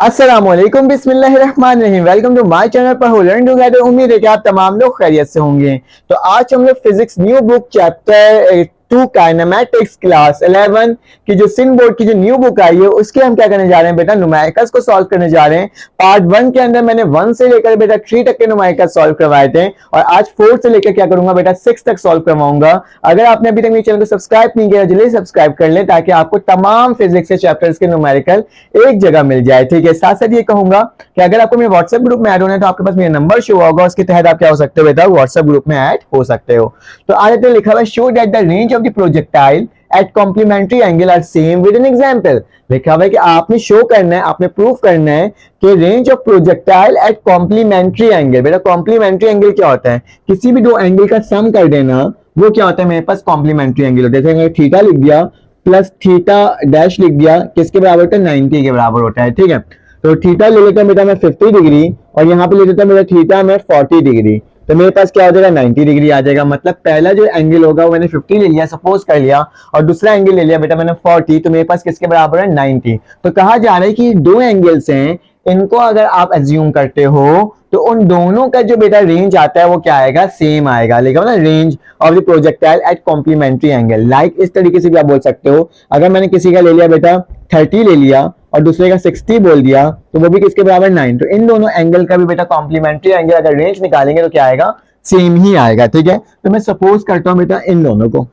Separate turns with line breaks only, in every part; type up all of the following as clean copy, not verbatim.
अस्सलामुअलैकुम बिस्मिल्लाहिर्रहमानिर्रहीम। Welcome to my channel पर हो लर्न टुगेदर। उम्मीद है कि आप तमाम लोग खैरियत से होंगे। तो आज हम लोग physics new book chapter 2 kinematics class 11 की जो सिन बोर्ड की जो न्यू बुक आई है उसके हम क्या करने जा रहे हैं बेटा, न्यूमेरिकल्स को सॉल्व करने जा रहे हैं। पार्ट 1 के अंदर मैंने 1 से लेकर बेटा 3 तक के न्यूमेरिकल्स सॉल्व करवाए थे और आज 4 से लेकर क्या करूंगा बेटा 6 तक सॉल्व करवाऊंगा। अगर आपने अभी तक मेरे चैनल को सब्सक्राइब नहीं किया जल्दी सब्सक्राइब कर ले ताकि आपको तमाम फिजिक्स के चैप्टर्स के न्यूमेरिकल एक जगह मिल जाए। ठीक है, साथ साथ ये कहूंगा कि अगर आपको मेरे व्हाट्सएप ग्रुप में ऐड होना है तो आपके पास मेरा नंबर शो होगा, उसके तहत आप क्या हो सकते हो बेटा, व्हाट्सएप ग्रुप में ऐड हो सकते हो। तो आज लिखा हुआ show that the range of the projectile at complementary angle are same with an example. लिखा हुआ है कि आपने शो करना है, आपने प्रूफ करना है कि range of projectile at complementary angle. बेटा कॉम्प्लीमेंट्री एंगल क्या होता है? किसी भी दो एंगल का सम कर देना, वो क्या होता है मेरे पास कॉम्प्लीमेंट्री एंगल होता है। जैसे थीटा लिख दिया प्लस थीटा डैश लिख दिया, किसके बराबर होता है? 90 के बराबर होता है। ठीक है, तो थीटा ले लेता बेटा मैं 50 डिग्री और यहाँ पे ले लेता मेरा थीटा मैं 40 डिग्री, तो मेरे पास क्या हो जाएगा 90 डिग्री आ जाएगा। मतलब पहला जो एंगल होगा वो मैंने 50 ले लिया सपोज कर लिया और दूसरा एंगल ले लिया बेटा मैंने 40, तो मेरे पास किसके बराबर है 90। तो कहा जा रहा है कि दो एंगल्स हैं, इनको अगर आप एज्यूम करते हो तो उन दोनों का जो बेटा रेंज आता है वो क्या आएगा? सेम आएगा। लिखा ना range of the projectile at complementary angle. Like इस तरीके से भी आप बोल सकते हो, अगर मैंने किसी का ले लिया बेटा 30 ले लिया और दूसरे का 60 बोल दिया तो वो भी किसके बराबर 9, तो इन दोनों एंगल का भी बेटा कॉम्प्लीमेंट्री एंगल अगर रेंज निकालेंगे तो क्या आएगा? सेम ही आएगा। ठीक है, तो मैं सपोज करता हूं बेटा इन दोनों को,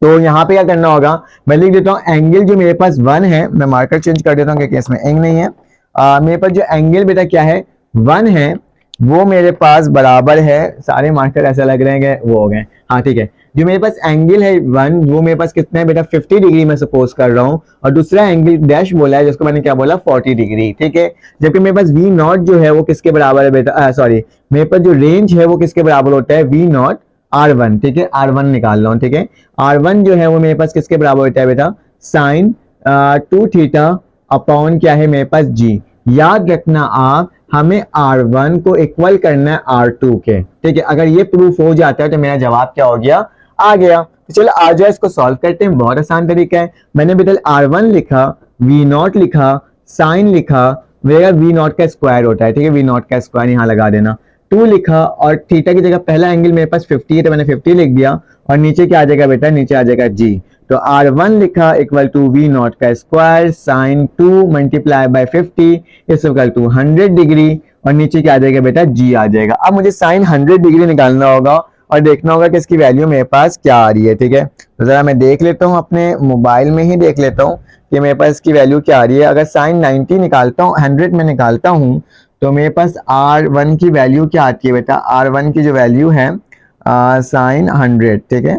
तो यहां पे क्या करना होगा, मैं लिख देता हूं एंगल जो मेरे पास 1 है, मैं मार्कर चेंज कर देता हूं क्योंकि इसमें एंग नहीं है। मेरे पास जो एंगल बेटा क्या है 1 है, वो मेरे पास बराबर है, सारे मार्कर ऐसा लग रहे हैं कि वो हो गए, हाँ ठीक है, जो मेरे पास एंगल है 1 वो मेरे पास कितना है बेटा 50 डिग्री मैं सपोज कर रहा हूं और दूसरा एंगल डैश बोला है जिसको मैंने क्या बोला 40 डिग्री। ठीक है, जबकि मेरे पास वी नॉट जो है वो किसके बराबर है बेटा, सॉरी मेरे पास जो रेंज है वो किसके बराबर होता है वी नॉट R1। ठीक है, R1 निकाल लो। ठीक है, R1 जो है वो मेरे पास किसके बराबर होता है बेटा साइन 2 थीटा अपॉन क्या है मेरे पास जी। याद रखना आप, हमें R1 को इक्वल करना है R2 के। ठीक है, अगर ये प्रूफ हो जाता है तो मेरा जवाब क्या हो गया? आ गया। तो चलो आ जाओ इसको सॉल्व करते हैं, बहुत आसान तरीका है। मैंने बेटा R1 लिखा, V नॉट लिखा, साइन लिखा, मेरा V नॉट का स्क्वायर होता है। ठीक है, V नॉट का स्क्वायर यहाँ लगा देना, 2 लिखा और थीटा की जगह पहला एंगल मेरे पास 50 है तो मैंने 50 लिख दिया और नीचे क्या आ जाएगा बेटा, नीचे आ जाएगा जी। तो R1 लिखा इक्वल टू वी नॉट का square sine 2 multiply by 50 is equal to 100 degree और नीचे क्या आ जाएगा बेटा जी आ जाएगा। अब मुझे साइन 100 डिग्री निकालना होगा और देखना होगा कि इसकी वैल्यू मेरे पास क्या आ रही है। ठीक है, तो जरा मैं देख लेता हूँ, अपने मोबाइल में ही देख लेता हूँ कि मेरे पास इसकी वैल्यू क्या आ रही है। अगर साइन 90 निकालता हूँ 100 में निकालता हूँ तो मेरे पास R1 की वैल्यू क्या आती है बेटा, R1 की जो वैल्यू है साइन 100। ठीक है,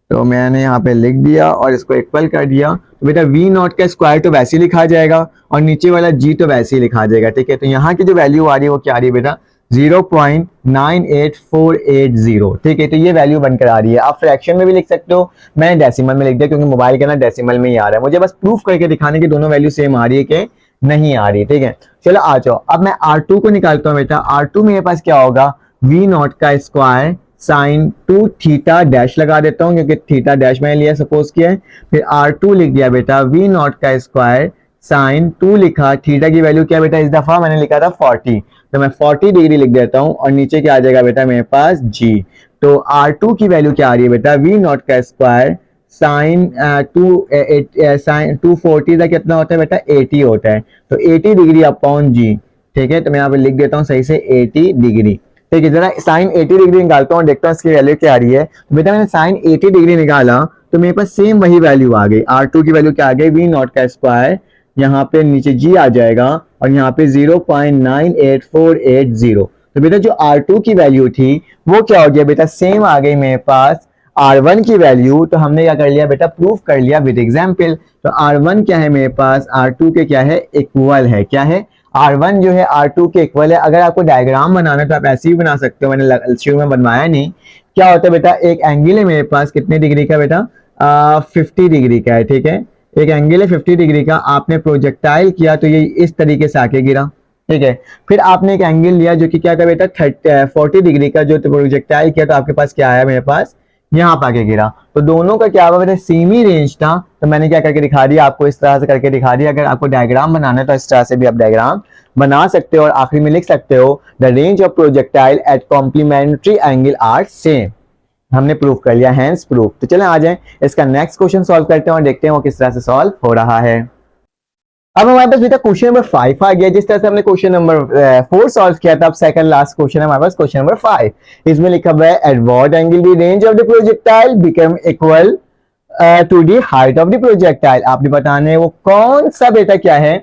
तो मैंने यहाँ पे लिख दिया और इसको इक्वल कर दिया, तो बेटा वी नॉट का स्क्वायर तो वैसे ही लिखा जाएगा और नीचे वाला जी तो वैसे ही लिखा जाएगा। ठीक है, तो यहाँ की जो वैल्यू आ रही है वो क्या आ रही है बेटा 0.98480। ठीक है, तो ये वैल्यू बनकर आ रही है। आप फ्रैक्शन में भी लिख सकते हो, मैंने डेसिमल में लिख दिया क्योंकि मोबाइल के ना डेसिमल में ही आ रहा है। मुझे बस प्रूफ करके दिखाने की दोनों वैल्यू सेम आ रही है कि नहीं आ रही। ठीक है, चलो आ जाओ, अब मैं R2 को निकालता हूँ बेटा। R2 मेरे पास क्या होगा वी नॉट का स्क्वायर साइन 2 थीटा डैश लगा देता हूँ क्योंकि थीटा डैश मैंने लिया सपोज किया है, फिर R2 लिख दिया बेटा वी नॉट का स्क्वायर साइन 2 लिखा, थीटा की वैल्यू क्या बेटा इस दफा मैंने लिखा था 40, तो मैं 40 डिग्री लिख देता हूँ और नीचे क्या आ जाएगा बेटा मेरे पास जी। तो R2 की वैल्यू क्या आ रही है बेटा वी नॉट का स्क्वायर साइन 240 का कितना होता है बेटा 80 होता है, तो 80 डिग्री अपॉन जी। ठीक है, तो मैं यहाँ पे लिख देता हूँ सही से 80 डिग्री। ठीक है, जरा साइन 80 डिग्री निकालता हूँ, देखता हूँ इसकी वैल्यू क्या आ रही है। तो बेटा मैंने साइन 80 डिग्री निकाला तो मेरे पास सेम वही वैल्यू आ गई। R2 की वैल्यू क्या आ गई वी नॉट का स्क्वायर, यहाँ पे नीचे जी आ जाएगा और यहाँ पे 0.98480। तो बेटा जो R2 की वैल्यू थी वो क्या हो गया बेटा सेम आ गई मेरे पास R1 की वैल्यू। तो हमने क्या कर लिया बेटा प्रूफ कर लिया विद एग्जाम्पल। तो R1 क्या है मेरे पास R2 के क्या है इक्वल है, क्या है R1 जो है R2 के इक्वल है। अगर आपको डायग्राम बनाना है तो आप ऐसे ही बना सकते हो, मैंने शुरू में बनवाया नहीं। क्या होता है बेटा एक एंगल है मेरे पास कितने डिग्री का बेटा 50 डिग्री का है। ठीक है, एक एंगल है 50 डिग्री का, आपने प्रोजेक्टाइल किया तो ये इस तरीके से आके गिरा। ठीक है, फिर आपने एक एंगल लिया जो कि क्या था बेटा 40 डिग्री का, जो प्रोजेक्टाइल किया तो आपके पास क्या आया मेरे पास यहाँ पे आके गिरा, तो दोनों का क्या हुआ बेटा, सेम ही रेंज था। तो मैंने क्या करके दिखा दिया आपको, इस तरह से करके दिखा दिया। अगर आपको डायग्राम बनाना है तो इस तरह से भी आप डायग्राम बना सकते हो और आखिरी में लिख सकते हो the range of projectile at complementary angle are same. हमने प्रूफ कर लिया, हैंस प्रूफ। तो चलें आ जाएं, इसका नेक्स्ट क्वेश्चन सॉल्व करते हैं और देखते हैं वो किस तरह से सॉल्व हो रहा है। अब हमारे पास बेटा क्वेश्चन नंबर 5 आ गया। जिस तरह से हमने क्वेश्चन नंबर 4 सॉल्व किया था, अब सेकंड लास्ट क्वेश्चन है हमारे पास क्वेश्चन नंबर 5। इसमें लिखा हुआ है at what angle the range of the projectile become equal to the height of the projectile. आपने बताना है वो कौन सा बेटा क्या है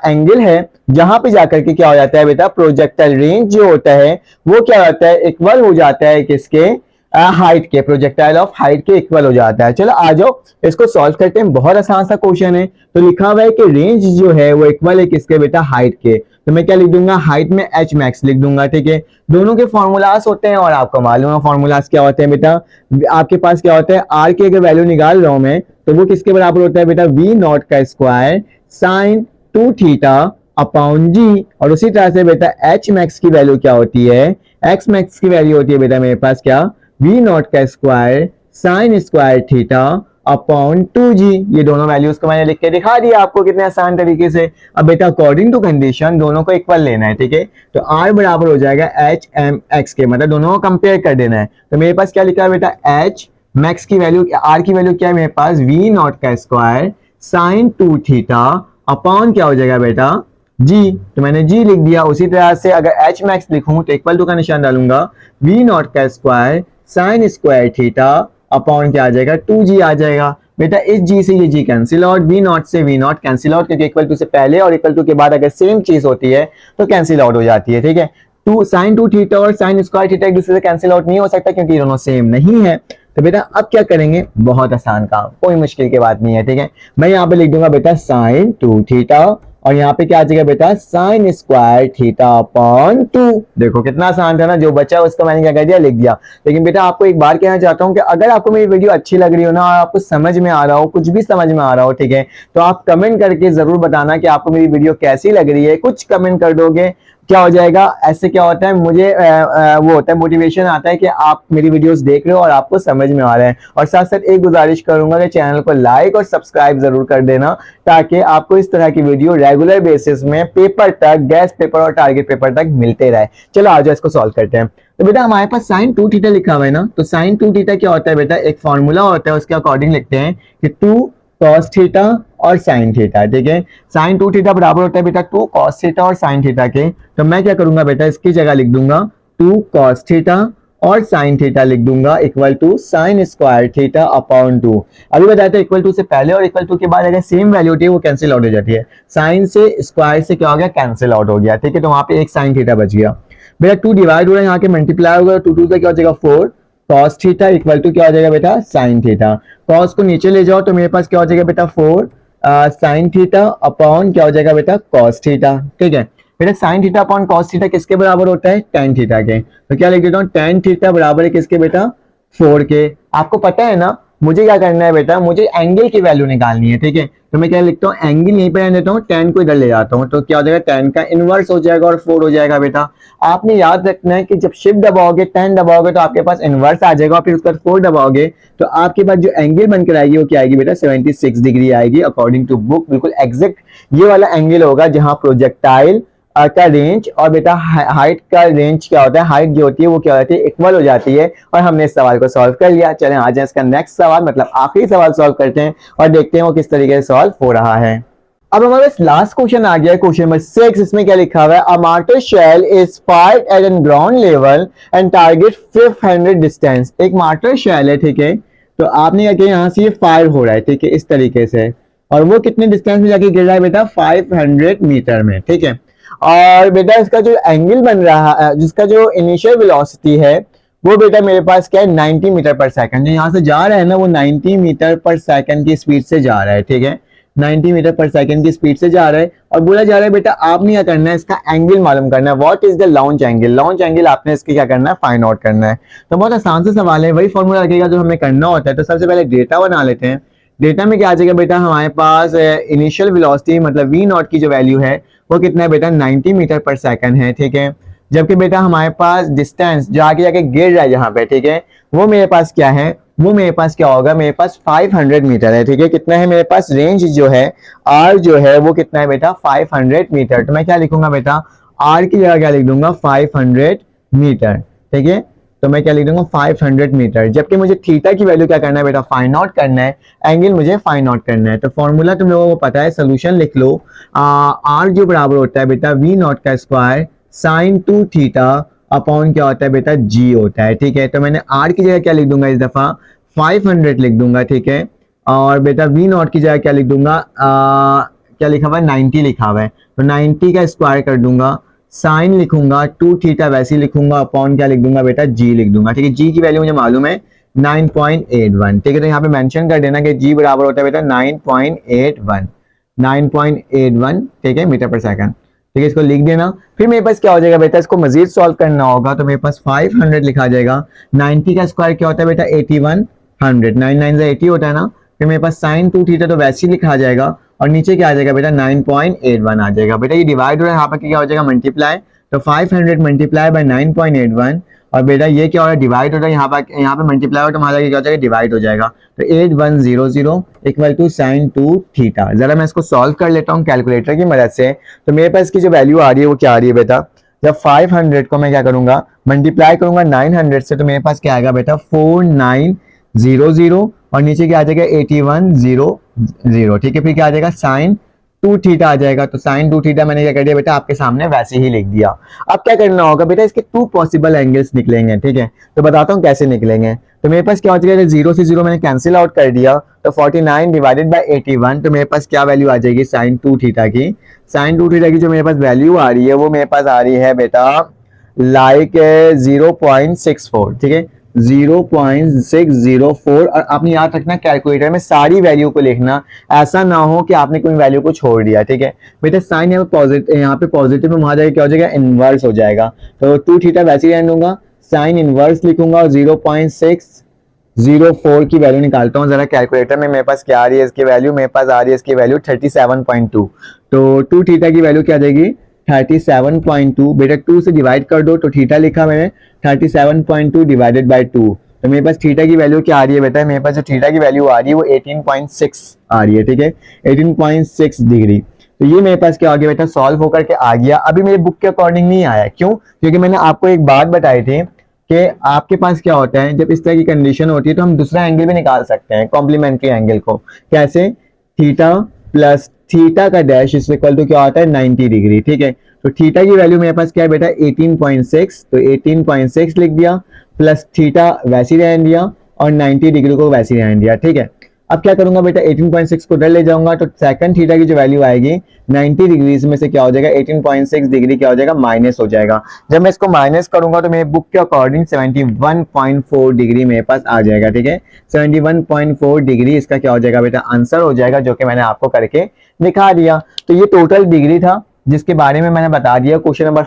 एंगल है जहां पे जाकर के क्या हो जाता है बेटा, प्रोजेक्टाइल रेंज जो होता है वो क्या होता है, इक्वल हो जाता है किसके, हाइट के, प्रोजेक्टाइल ऑफ हाइट के इक्वल हो जाता है। चलो आ जाओ इसको सॉल्व करते हैं। बहुत आसान सा क्वेश्चन है। तो लिखा हुआ है कि रेंज जो है वो इक्वल है किसके बेटा, हाइट के। तो मैं क्या लिख दूंगा, हाइट में एच मैक्स लिख दूंगा, ठीक है। दोनों के फॉर्मूलाज होते हैं और आपको मालूम है फॉर्मूलाज क्या होते हैं बेटा। आपके पास क्या होता है, आर की अगर वैल्यू निकाल रहा हूं मैं तो वो किसके बराबर होता है बेटा, वी नॉट का स्क्वायर साइन 2 थीटा अपॉन जी। और उसी तरह से बेटा एच मैक्स की वैल्यू क्या होती है, एक्स मैक्स की वैल्यू होती है बेटा मेरे पास क्या, वी नॉट का square sine square theta upon 2g। ये दोनों वैल्यूज को मैंने लिख के दिखा दिया आपको कितने आसान तरीके से। अब बेटा अकॉर्डिंग टू कंडीशन दोनों को इक्वल लेना है, ठीक है। तो r बराबर हो जाएगा एच एम एक्स के, मतलब दोनों को कंपेयर कर देना है। तो मेरे पास क्या लिखा है बेटा, एच मैक्स की वैल्यू, r की वैल्यू क्या है मेरे पास, वी नॉट का स्क्वायर साइन 2 थीटा अपॉन क्या हो जाएगा बेटा, जी। तो मैंने जी लिख दिया। उसी तरह से अगर एच मैक्स लिखूं तो इक्वल टू का निशान डालूंगा, वी नॉट का square sine square theta upon क्या आ जाएगा, 2g आ जाएगा। बेटा इस g से ये g cancel out, v not से v नॉट कैंसिल आउट, क्योंकि इक्वल टू से पहले और इक्वल टू के बाद अगर सेम चीज होती है तो कैंसिल आउट हो जाती है, ठीक है। टू साइन 2 थीटा और साइन स्क्वायर थीटा एक दूसरे से कैंसिल आउट नहीं हो सकता क्योंकि दोनों सेम नहीं है। तो बेटा अब क्या करेंगे, बहुत आसान काम, कोई मुश्किल की बात नहीं है, ठीक है। मैं यहाँ पे लिख दूंगा बेटा साइन 2 थीटा और यहाँ पे क्या आ जाएगा बेटा, साइन स्क्वायर थीटा अपॉन 2। देखो कितना आसान था ना, जो बचा उसको मैंने क्या कर दिया, लिख दिया। लेकिन बेटा आपको एक बार कहना चाहता हूँ कि अगर आपको मेरी वीडियो अच्छी लग रही हो ना और आपको समझ में आ रहा हो, कुछ भी समझ में आ रहा हो, ठीक है, तो आप कमेंट करके जरूर बताना कि आपको मेरी वीडियो कैसी लग रही है। कुछ कमेंट कर दोगे क्या हो जाएगा, ऐसे क्या होता है, मुझे वो होता है, मोटिवेशन आता है कि आप मेरी वीडियोस देख रहे हो और आपको समझ में आ रहा है। और साथ साथ एक गुजारिश करूंगा कि चैनल को लाइक और सब्सक्राइब जरूर कर देना ताकि आपको इस तरह की वीडियो रेगुलर बेसिस में पेपर तक, गैस पेपर और टारगेट पेपर तक मिलते रहे। चलो आ जाओ इसको सॉल्व करते हैं। तो बेटा हमारे पास साइन 2 थीटा लिखा हुआ है ना, तो साइन 2 थीटा क्या होता है बेटा, एक फॉर्मूला होता है, उसके अकॉर्डिंग लिखते हैं कि 2 cos थीटा और sin थीटा, ठीक है। sin 2 थीटा बराबर होता है बेटा 2 cos थीटा और sin थीटा के। तो मैं क्या करूंगा बेटा, इसकी जगह लिख दूंगा 2 cos थीटा और sin थीटा लिख दूंगा equal to sin square theta upon 2। अभी बताया था इक्वल टू से पहले और इक्वल टू के बाद अगर सेम वैल्यू होती है वो कैंसिल आउट हो जाती है। sin से स्क्वायर से क्या हो गया, कैंसिल आउट हो गया, ठीक है। तो वहां पे एक sin थीटा बच गया बेटा। 2 डिवाइड हो रहा है, यहाँ के मल्टीप्लाई होगा, 2 2 का क्या हो जाएगा 4 cos थीटा इक्वल टू क्या हो जाएगा बेटा, sin थीटा। cos को नीचे ले जाओ तो मेरे पास क्या हो जाएगा बेटा 4 sin थीटा अपॉन क्या हो जाएगा बेटा, cos थीटा, ठीक है। बेटा sin theta upon cos theta किसके बराबर होता है, tan थीटा के। तो क्या लिख देता हूँ, tan थीटा बराबर है किसके बेटा, 4 के। आपको पता है ना मुझे क्या करना है बेटा, मुझे एंगल की वैल्यू निकालनी है, ठीक है। तो मैं क्या लिखता हूँ, एंगल यहीं पे रहने देता हूँ, tan को इधर ले जाता हूँ, तो क्या हो जाएगा, tan का इनवर्स हो जाएगा और 4 हो जाएगा बेटा। आपने याद रखना है कि जब शिफ्ट दबाओगे, 10 दबाओगे तो आपके पास इनवर्स आ जाएगा, फिर उसका 4 दबाओगे तो आपके पास जो एंगल बनकर आएगी वो क्या आएगी बेटा, 76 डिग्री आएगी अकॉर्डिंग टू बुक। बिल्कुल एग्जैक्ट ये वाला एंगल होगा जहां प्रोजेक्टाइल का रेंज और बेटा हाइट का रेंज क्या होता है, हाइट जो होती है वो क्या होती है, इक्वल हो जाती है। और हमने इस सवाल को सॉल्व कर लिया। चलें आ जाए इसका नेक्स्ट सवाल, मतलब आखिरी सवाल सॉल्व करते हैं और देखते हैं वो किस तरीके से सॉल्व हो रहा है। अब हमारे पास लास्ट क्वेश्चन आ गया है, क्वेश्चन नंबर 6। इसमें क्या लिखा हुआ है, a mortar shell is fired at an ground level and target 500 distance. एक मार्टर शेल है, ठीक है। तो आपने क्या किया, यहाँ से ये फायर हो रहा है, ठीक है, इस तरीके से, और वो कितने डिस्टेंस में जाके गिर रहा है बेटा, 500 मीटर में, ठीक है। और बेटा इसका जो एंगल बन रहा है, जिसका जो इनिशियल वेलोसिटी है वो बेटा मेरे पास क्या है, 90 मीटर पर सेकंड। जो यहाँ से जा रहा है ना वो 90 मीटर पर सेकंड की स्पीड से जा रहा है, ठीक है। 90 मीटर पर सेकंड की स्पीड से जा रहा है और बोला जा रहा है बेटा आपने क्या करना है, इसका एंगल मालूम करना है। What is the launch angle, launch angle आपने इसके क्या करना है, फाइंड आउट करना है। तो बहुत आसान से सवाल है, वही फॉर्मूला लगेगा जो हमें करना होता है। तो सबसे पहले डेटा बना लेते हैं। डेटा में क्या आ जाएगा बेटा, हमारे पास इनिशियल वेलोसिटी मतलब वी नॉट की जो वैल्यू है वो कितना है बेटा, 90 मीटर पर सेकंड है, ठीक है। जबकि बेटा हमारे पास डिस्टेंस जो आगे जाके गिर रहा है यहाँ पे, ठीक है, वो मेरे पास क्या है, वो मेरे पास क्या होगा, मेरे पास 500 मीटर है, ठीक है। कितना है मेरे पास, रेंज जो है आर जो है वो कितना है बेटा, 500 मीटर। तो मैं क्या लिखूंगा बेटा, आर की जगह क्या लिख दूंगा, 500 मीटर, ठीक है। तो मैं क्या लिख दूंगा, 500 मीटर। जबकि मुझे थीटा की वैल्यू क्या करना है बेटा, फाइंड आउट करना है, एंगल मुझे फाइंड आउट करना है। तो फॉर्मूला तुम लोगों को पता है, सोल्यूशन लिख लो। आर जो बराबर होता है बेटा वी नॉट का स्क्वायर साइन 2 थीटा अपॉन क्या होता है बेटा, जी होता है, ठीक है। तो मैंने आर की जगह क्या लिख दूंगा इस दफा, 500 लिख दूंगा, ठीक है। और बेटा वी नॉट की जगह क्या लिख दूंगा, क्या लिखा हुआ है, 90 लिखा हुआ है, तो 90 का स्क्वायर कर दूंगा, साइन लिखूंगा 2 थीटा वैसे ही लिखूंगा, अपॉन क्या लिख दूंगा बेटा, जी लिख दूंगा, ठीक है। जी की वैल्यू मुझे मालूम है 9.81, ठीक है। तो यहाँ पे मेंशन कर देना कि जी बराबर होता है बेटा 9.81, 9.81, ठीक है, मीटर पर सेकंड, ठीक है। इसको लिख देना। फिर मेरे पास क्या हो जाएगा बेटा, इसको मजीद सॉल्व करना होगा, तो मेरे पास 500 लिखा जाएगा, 90 का स्क्वायर क्या होता है बेटा, 8100, 9 9 से 80 होता है ना। फिर मेरे पास साइन 2 थीटा तो वैसे ही लिखा जाएगा, और नीचे क्या आ जाएगा बेटा, 9.81 आ जाएगा। बेटा ये डिवाइड हो रहा है, यहाँ पर क्या हो जाएगा, मल्टीप्लाई, तो 500 मल्टीप्लाई बाय 9.81, और बेटा ये क्या हो रहा है, डिवाइड हो रहा है, यहाँ पे मल्टीप्लाई हो तो हमारा क्या हो जाएगा, डिवाइड हो जाएगा। तो 8100 इक्वल टू साइन 2 थीटा। जरा मैं इसको सॉल्व कर लेता हूँ कैलकुलेटर की मदद से। तो मेरे पास की जो वैल्यू आ रही है वो क्या आ रही है बेटा, जब 500 को मैं क्या करूंगा, मल्टीप्लाई करूंगा 900 से, तो मेरे पास क्या आएगा बेटा, 4900, और नीचे क्या आ जाएगा, 8100, ठीक है। फिर क्या आ जाएगा, साइन 2 थीटा आ जाएगा। तो साइन 2 थीटा मैंने क्या कर दिया बेटा, आपके सामने वैसे ही लिख दिया। अब क्या करना होगा बेटा, इसके 2 पॉसिबल एंगल्स निकलेंगे, ठीक है। तो बताता हूँ कैसे निकलेंगे। तो मेरे पास क्या हो जाएगा, 0 से 0 मैंने कैंसिल आउट कर दिया, तो 49 डिवाइडेड बाय 81, तो मेरे पास क्या वैल्यू आ जाएगी साइन 2 थीटा की। साइन 2 थीटा की जो मेरे पास वैल्यू आ रही है वो मेरे पास आ रही है बेटा लाइक 0.64, ठीक है, 0.604। और आपने याद रखना कैलकुलेटर में सारी वैल्यू को लिखना, ऐसा ना हो कि आपने कोई वैल्यू को छोड़ दिया, ठीक है। बेटा साइन यहाँ पे पॉजिटिव में वहां जाएगा क्या हो जाएगा, इनवर्स हो जाएगा। तो 2 थीटा वैसे ही रहने दूंगा, साइन इनवर्स लिखूंगा और 0.604 की वैल्यू निकालता हूँ जरा कैलकुलेटर में। मेरे पास क्या आ रही है इसकी वैल्यू, मेरे पास आ रही है इसकी वैल्यू 37.2। तो 2 थीटा की वैल्यू क्या देगी, 37.2। बेटा 2 से डिवाइड कर दो, तो थीटा लिखा मैंने, 37.2 डिवाइडेड बाय 2। तो मेरे पास थीटा की वैल्यू क्या आ रही है बेटा, मेरे पास जो थीटा की वैल्यू आ रही है वो 18.6 आ रही है, ठीक है, 18.6 डिग्री। तो ये मेरे पास क्या आ गया बेटा, सॉल्व होकर के आ गया। अभी मेरे बुक के अकॉर्डिंग नहीं आया, क्यों, क्योंकि मैंने आपको एक बात बताई थी कि आपके पास क्या होता है, जब इस तरह की कंडीशन होती है तो हम दूसरा एंगल भी निकाल सकते हैं, कॉम्प्लीमेंट्री एंगल को। कैसे, थीटा प्लस थीटा का डैश इज इक्वल टू क्या होता है, 90 डिग्री, ठीक है। तो थीटा की वैल्यू मेरे पास क्या है बेटा, 18.6, तो 18.6 लिख दिया, प्लस थीटा वैसे ही रहने दिया, और 90 डिग्री को वैसे ही रहने दिया, ठीक है। अब क्या करूंगा बेटा, 18.6 को इधर ले जाऊंगा, तो सेकंड थीटा की जो वैल्यू आएगी 90 डिग्रीज में से क्या हो जाएगा, 18.6 डिग्री क्या हो जाएगा, माइनस हो जाएगा। जब मैं इसको माइनस करूंगा तो मेरे बुक के अकॉर्डिंग 71.4 डिग्री मेरे पास आ जाएगा, ठीक है। 71.4 डिग्री इसका क्या हो जाएगा बेटा, आंसर हो जाएगा, जो कि मैंने आपको करके दिखा दिया। तो ये टोटल डिग्री था जिसके बारे में मैंने बता दिया। क्वेश्चन नंबर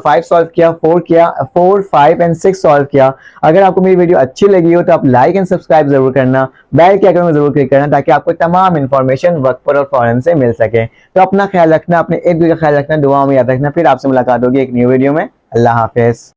5 सॉल्व किया, 4, 5 एंड 6 सॉल्व किया। अगर आपको मेरी वीडियो अच्छी लगी हो तो आप लाइक एंड सब्सक्राइब जरूर करना, बेल के आइकन में जरूर क्लिक करना, ताकि आपको तमाम इन्फॉर्मेशन वक्त पर और फौरन से मिल सके। तो अपना ख्याल रखना, अपने एक दूसरे का ख्याल रखना, दुआओं में याद रखना। फिर आपसे मुलाकात होगी एक न्यू वीडियो में। अल्लाह हाफिज।